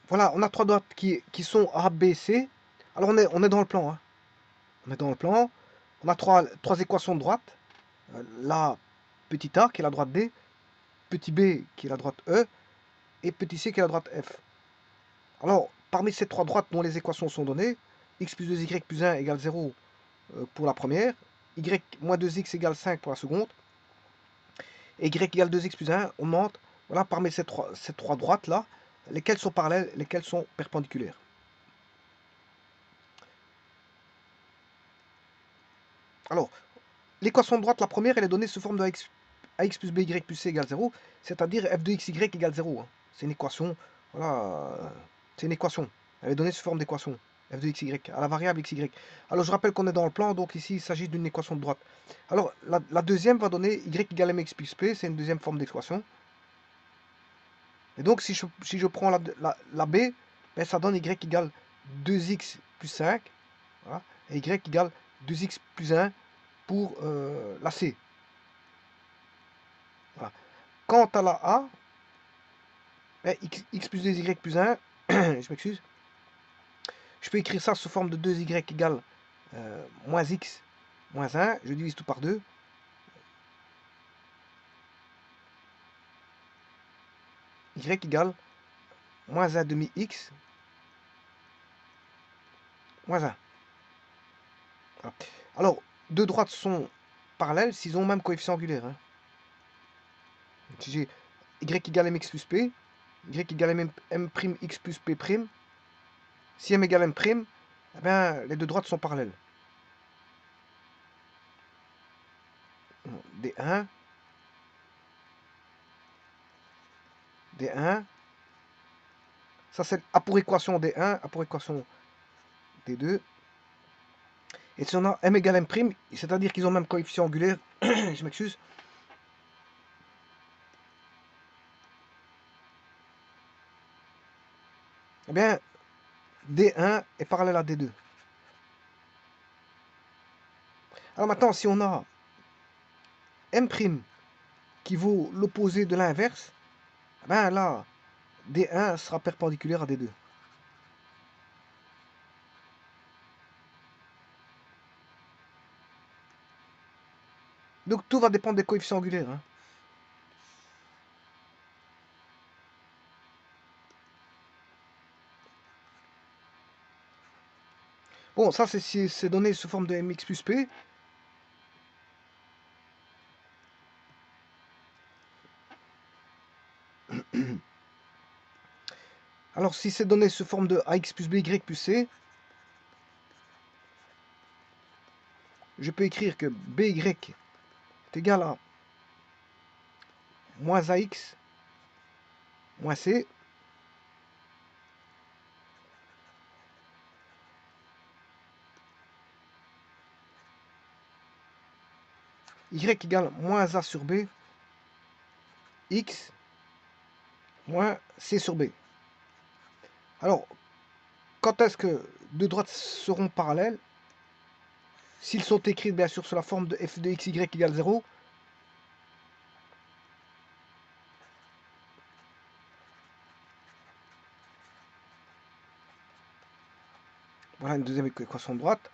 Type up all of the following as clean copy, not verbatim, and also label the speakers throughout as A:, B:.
A: Voilà, on a trois droites qui sont A, B, C. Alors on est dans le plan, hein. On est dans le plan. On a trois équations de droite. La petit a qui est la droite D, petit b qui est la droite E, et petit c qui est la droite F. Alors, parmi ces trois droites dont les équations sont données, x plus 2y plus 1 égale 0 pour la première, y moins 2x égale 5 pour la seconde, et y égale 2x plus 1, on monte, voilà, parmi ces trois droites-là, lesquelles sont parallèles, lesquelles sont perpendiculaires. Alors, l'équation de droite, la première, elle est donnée sous forme de ax plus by plus c égale 0, c'est-à-dire f de xy égale 0. Hein. C'est une équation, voilà, c'est une équation. Elle est donnée sous forme d'équation, f de xy, à la variable xy. Alors je rappelle qu'on est dans le plan, donc ici il s'agit d'une équation de droite. Alors la deuxième va donner y égale mx plus p, c'est une deuxième forme d'équation. Et donc si je prends la b, ben, ça donne y égale 2x plus 5, voilà, et y égale 2x plus 1 pour la c. Voilà. Quant à la A, x plus 2y plus 1, je m'excuse, je peux écrire ça sous forme de 2y égale moins x moins 1, je divise tout par 2. Y égale moins 1 demi x moins 1. Voilà. Alors, deux droites sont parallèles s'ils ont le même coefficient angulaire. Hein. Si j'ai y égale mx plus p, y égale m' x plus p', si m égale m', eh bien, les deux droites sont parallèles. D1, D1, ça c'est A pour équation D1, A pour équation D2. Et si on a m égale m', c'est-à-dire qu'ils ont le même coefficient angulaire, je m'excuse. Eh bien, D1 est parallèle à D2. Alors maintenant, si on a M' qui vaut l'opposé de l'inverse, eh bien là, D1 sera perpendiculaire à D2. Donc tout va dépendre des coefficients angulaires. Hein. Bon, ça c'est donné sous forme de mx plus p. Alors si c'est donné sous forme de ax plus by plus c, je peux écrire que by est égal à moins ax moins c. Y égale moins a sur b, x moins c sur b. Alors, quand est-ce que deux droites seront parallèles? S'ils sont écrits bien sûr sous la forme de f de xy égale 0, voilà une deuxième équation de droite,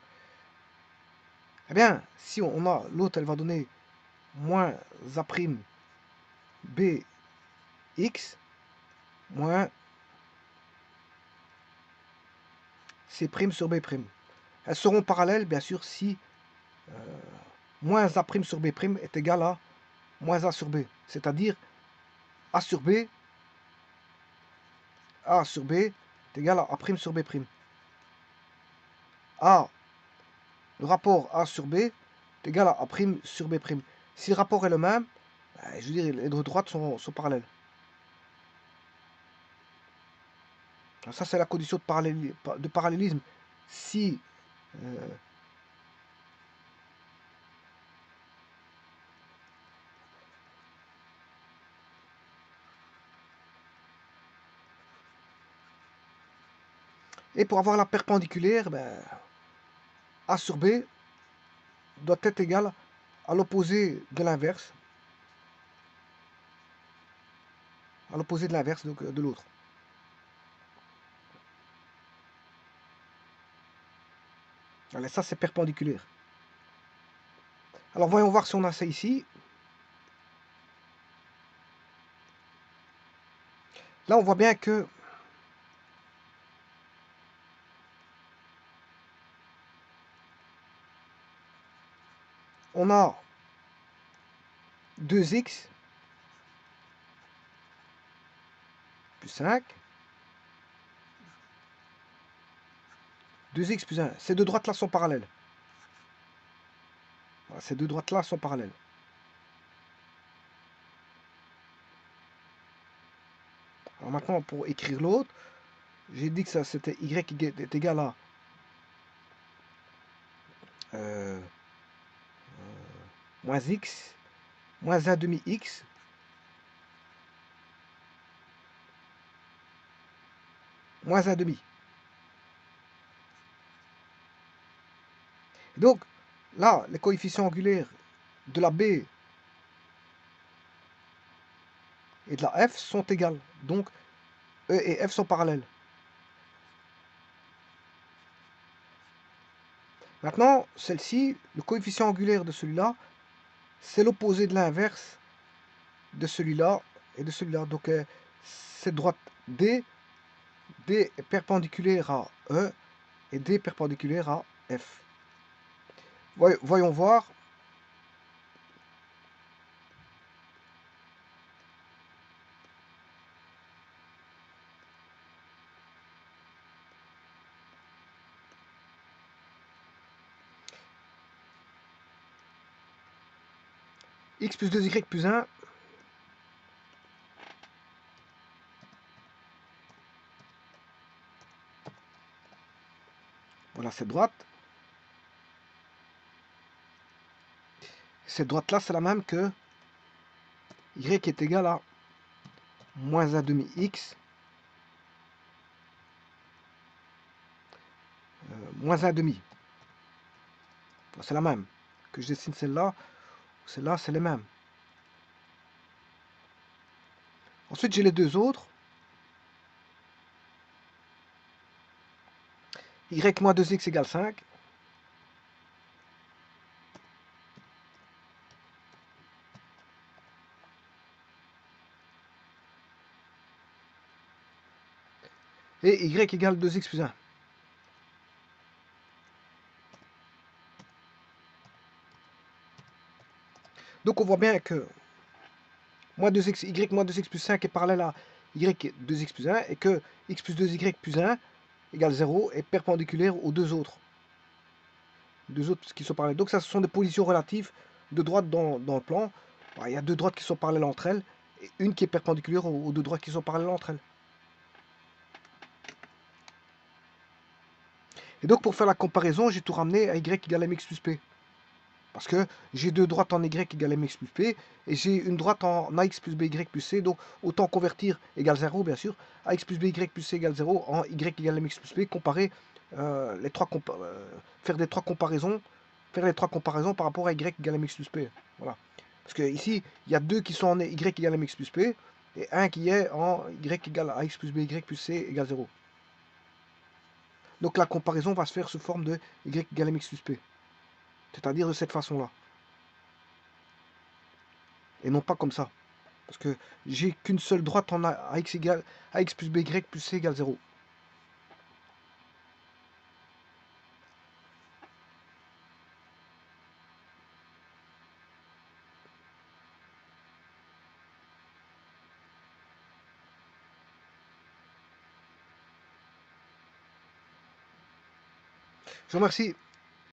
A: eh bien, si on a l'autre, elle va donner moins a' b x moins c' sur b'. Elles seront parallèles, bien sûr, si moins a' sur b' est égal à moins a sur b. C'est-à-dire a sur b est égal à a' sur b'. A, le rapport a sur b est égal à a' sur b'. Si le rapport est le même, je veux dire, les deux droites sont parallèles. Ça, c'est la condition de parallélisme. Si et pour avoir la perpendiculaire, ben, A sur B doit être égal à l'opposé de l'inverse. À l'opposé de l'inverse, donc de l'autre. Allez, ça c'est perpendiculaire. Alors voyons voir si on a ça ici. Là on voit bien que on a 2x plus 5. 2x plus 1. Ces deux droites-là sont parallèles. Voilà, ces deux droites-là sont parallèles. Alors maintenant, pour écrire l'autre, j'ai dit que ça c'était y est égal à euh, moins x, moins 1 demi x, moins 1 demi. Donc, là, les coefficients angulaires de la b et de la f sont égales. Donc, E et F sont parallèles. Maintenant, celle-ci, le coefficient angulaire de celui-là, c'est l'opposé de l'inverse de celui-là et de celui-là. Donc, cette droite D, D est perpendiculaire à E et D perpendiculaire à F. Voyons voir. X plus 2y plus 1. Voilà cette droite. Cette droite-là, c'est la même que y est égal à moins 1 demi x moins 1 demi. C'est la même. Que je dessine celle-là, celle-là, c'est les mêmes. Ensuite, j'ai les deux autres. Y moins 2x égale 5. Et y égale 2x plus 1. Donc on voit bien que moins 2x, y moins 2x plus 5 est parallèle à y 2x plus 1 et que x plus 2y plus 1 égale 0 est perpendiculaire aux deux autres. Deux autres qui sont parallèles. Donc ça, ce sont des positions relatives de droite dans le plan. Il y a deux droites qui sont parallèles entre elles et une qui est perpendiculaire aux deux droites qui sont parallèles entre elles. Et donc pour faire la comparaison, j'ai tout ramené à y égale mx plus p. Parce que j'ai deux droites en y égale mx plus p, et j'ai une droite en ax plus by plus c, donc autant convertir égale 0, bien sûr, ax plus by plus c égale 0 en y égale mx plus p, comparer les trois faire les trois comparaisons par rapport à y égale mx plus p. Voilà. Parce que ici, il y a deux qui sont en y égale mx plus p, et un qui est en y égale ax plus by plus c égale 0. Donc la comparaison va se faire sous forme de y égale mx plus p. C'est-à-dire de cette façon-là. Et non pas comme ça. Parce que j'ai qu'une seule droite en ax égale ax plus by plus c égale 0. Je vous remercie.